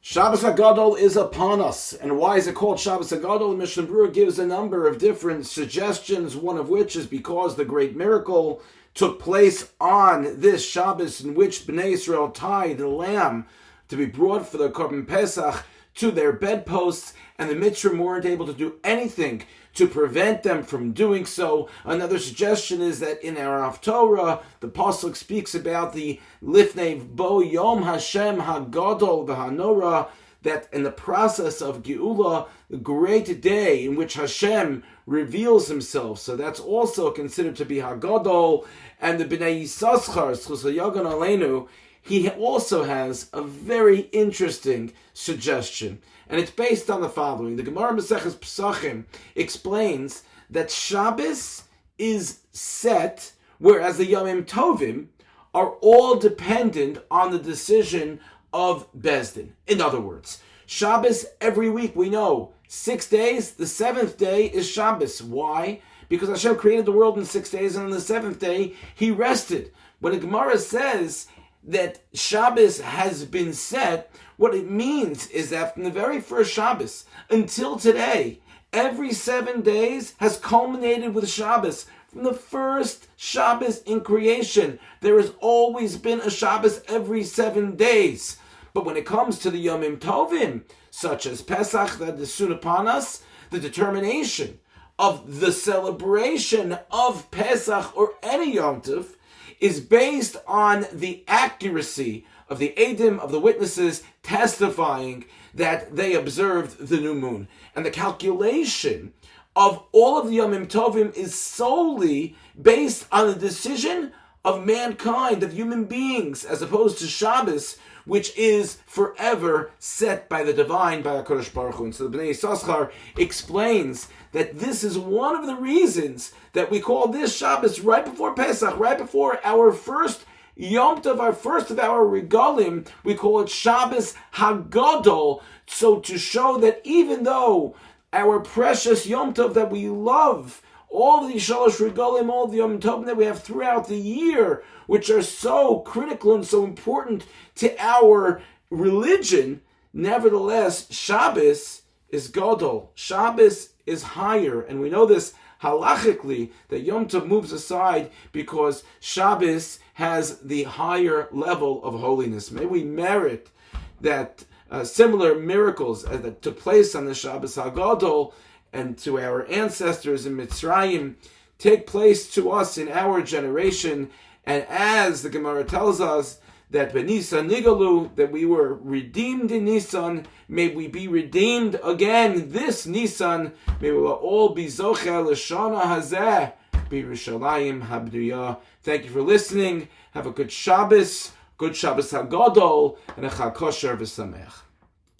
Shabbos Hagadol is upon us. And why is it called Shabbos Hagadol? Mishnah Berurah gives a number of different suggestions, one of which is because the great miracle took place on this Shabbos in which Bnei Israel tied the lamb to be brought for the Korban Pesach to their bedposts, and the Mitzrayim weren't able to do anything to prevent them from doing so. Another suggestion is that in our Haftorah, the Pasuk speaks about the Lifnei Bo Yom Hashem Hagadol V'Hanora, that in the process of Geula, the great day in which Hashem reveals himself. So that's also considered to be Hagadol. And the Bnei Yisachar, Zchus Yagan Aleinu, he also has a very interesting suggestion. And it's based on the following. The Gemara Maseches Pesachim explains that Shabbos is set, whereas the Yomim Tovim are all dependent on the decision of Bezdin. In other words, Shabbos every week, we know, 6 days, the seventh day is Shabbos. Why? Because Hashem created the world in 6 days, and on the seventh day, he rested. When the Gemara says that Shabbos has been set, what it means is that from the very first Shabbos until today, every 7 days has culminated with Shabbos. From the first Shabbos in creation, there has always been a Shabbos every 7 days. But when it comes to the Yomim Tovim, such as Pesach that is soon upon us, the determination of the celebration of Pesach or any Yom Tov is based on the accuracy of the Eidim, of the witnesses, testifying that they observed the new moon. And the calculation of all of the Yomim Tovim is solely based on the decision of mankind, of human beings, as opposed to Shabbos, which is forever set by the divine, by HaKadosh Baruch Hu. And so the Bnei Yisachar explains that this is one of the reasons that we call this Shabbos right before Pesach, right before our first Yom Tov, our first of our regalim. We call it Shabbos Hagadol, so to show that even though our precious Yom Tov that we love, all the Shalosh Regalim, all the Yom Tov that we have throughout the year, which are so critical and so important to our religion, nevertheless, Shabbos is Gadol. Shabbos is higher, and we know this halachically, that Yom Tov moves aside because Shabbos has the higher level of holiness. May we merit that similar miracles that took place on the Shabbos HaGadol and to our ancestors in Mitzrayim take place to us in our generation. And as the Gemara tells us that B'Nisan Nigalu, that we were redeemed in Nisan, may we be redeemed again this Nisan. May we all be Zocher L'Shana Hazeh B'Yerushalayim Habduya. Thank you for listening. Have a good Shabbos Hagadol, and a Chag Kosher V'Sameach.